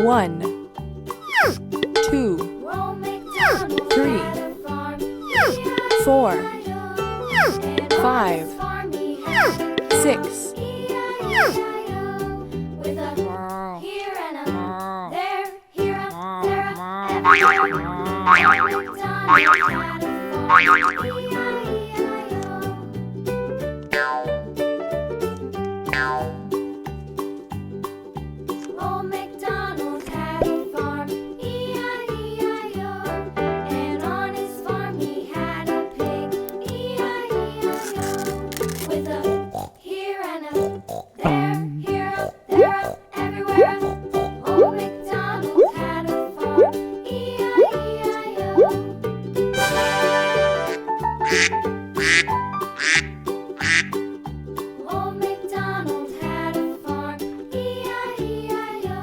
1, 2, 3, 4, 5, 6. Old MacDonald had a farm, E-I-E-I-O. And on his farm he had a pig, E-I-E-I-O. With a here and a there, here up, there up, everywhere up. Old MacDonald had a farm, E-I-E-I-O. Old MacDonald had a farm, E-I-E-I-O.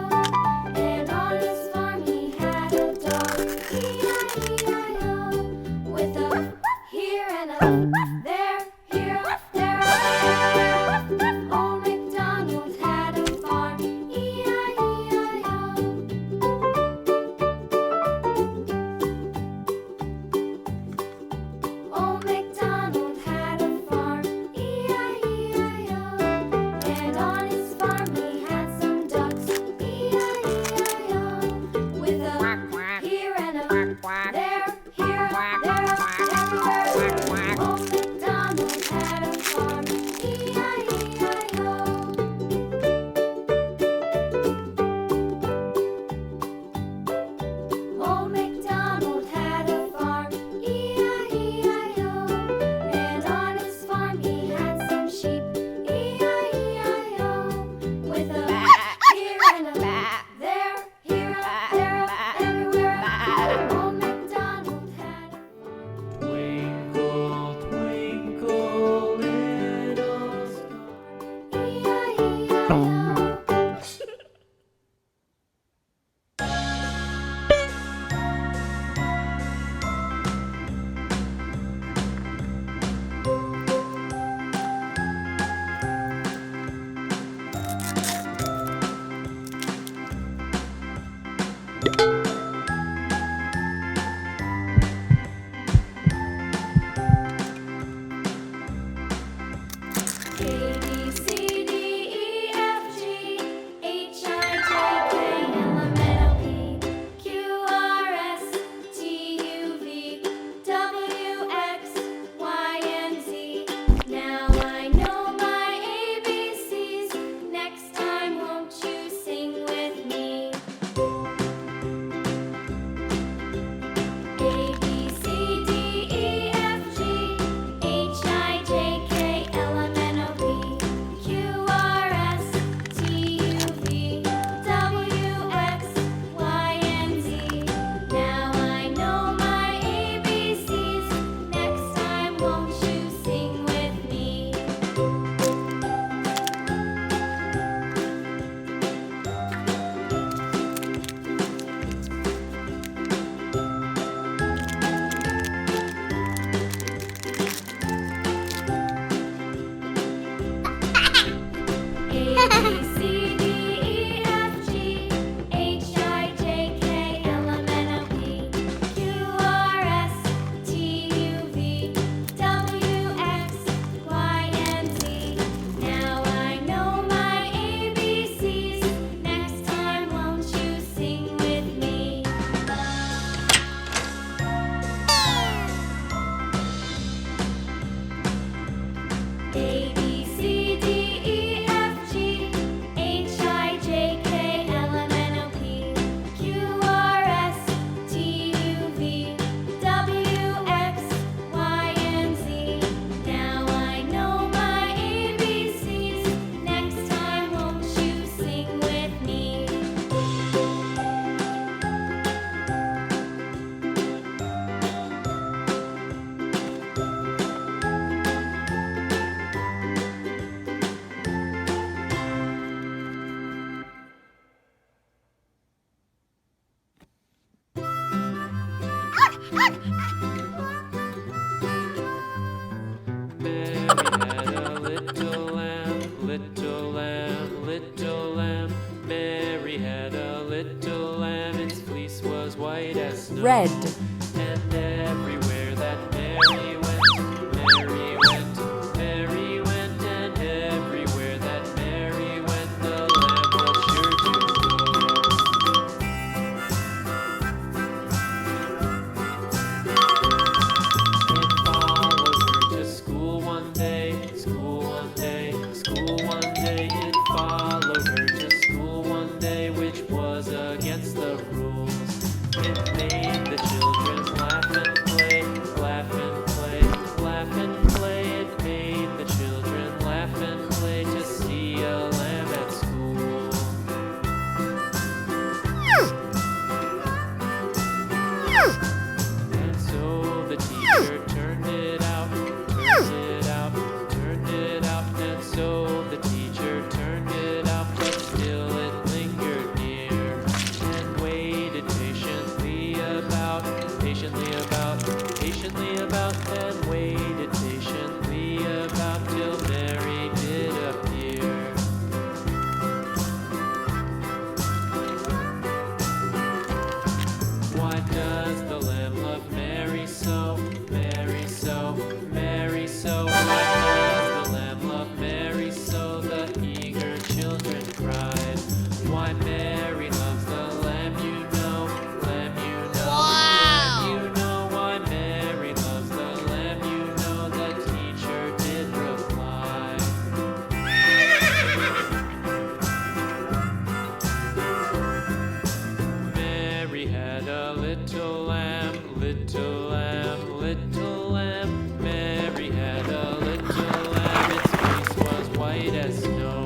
And on his farm he had a dog, E-I-E-I-O. With a here and a there, here, there, everywhere. Old MacDonald had a farm, E-I-E-I-O. Old MacDonald Red. And everywhere that Mary went, Mary went, Mary went, and everywhere that Mary went, the lamb was sure to go. It followed her to school one day, school one day, school one day. It followed her to school one day, which was against the rules. It made the children laugh and play, laugh and play, laugh and play. It made the children laugh and play to see a lamb at school. And so the teacher turned it out, turned it out, turned it out. And so the teacher turned it out, but still it lingered near and waited patiently about, and waited patiently about till Mary did appear. Why does the lamb love Mary so, Mary so, Mary so? Why does the lamb love Mary so? The eager children cried. Why Mary loves the lamb, you know, lamb, you know, lamb, you know. Why Mary loves the lamb, you know, the teacher did reply. Mary had a little lamb, little lamb, little lamb. Mary had a little lamb, its face was white as snow.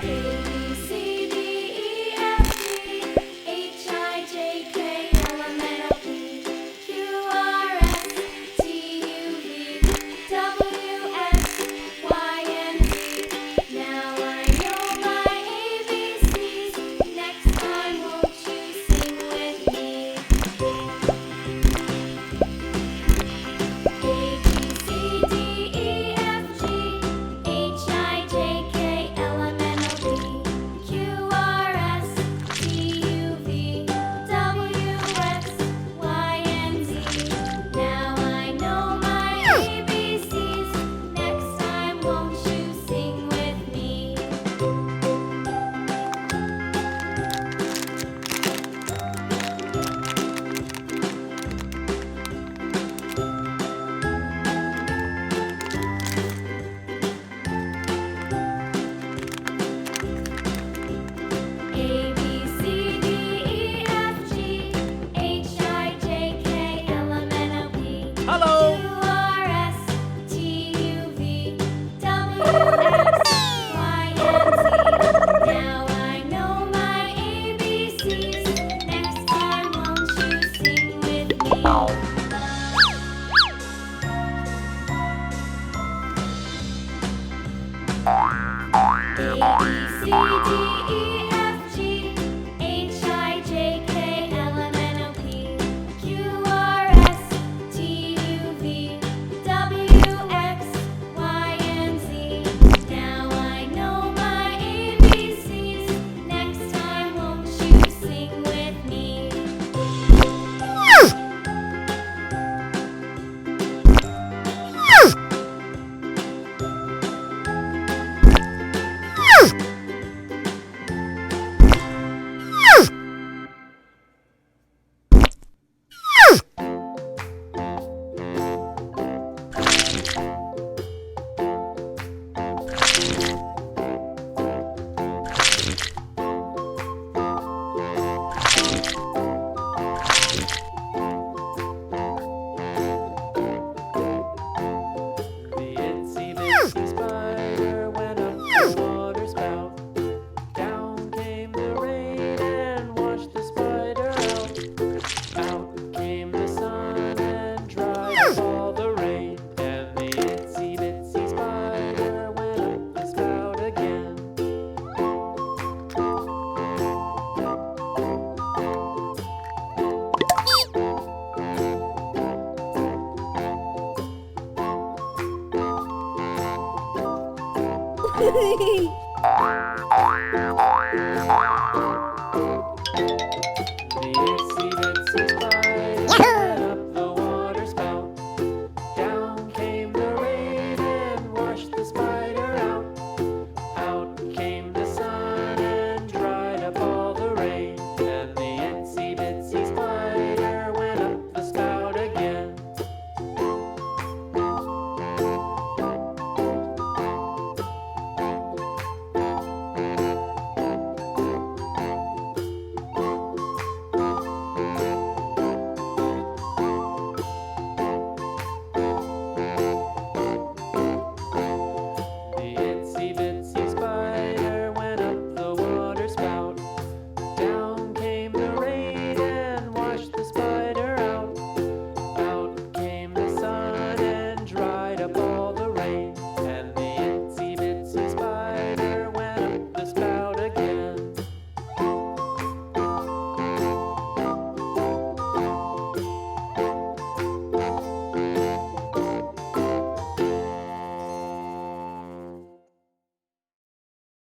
A, B, C, D, E, F, G, H, I, J, K, L, M, N, O, P, Q, R, S, T, U, V, W, X, Y, and Z. Now I know my ABCs. Next time, won't you sing with me? A, B, C, D, E, F, G, H, I, J, K, L, M, N, O, P, Q, R, S, T, U, V, W, X, Y, and Z. Now I know my ABCs. Next time, won't you sing with me? A, B, C, D, E, F, G, H, I, J, K, L, M, N, O, P, Hello. Q, R, S, T, U, V, W, X, Y, and Z. Now I know my ABCs. Next time, won't you sing with me? A, B, C, D, E, F, G, H, I, J, K, L, M, N, O, P, Q, R, S, T, U, V, W, X, Y, and Z. Now I know my ABCs. Next time, won't you sing with me?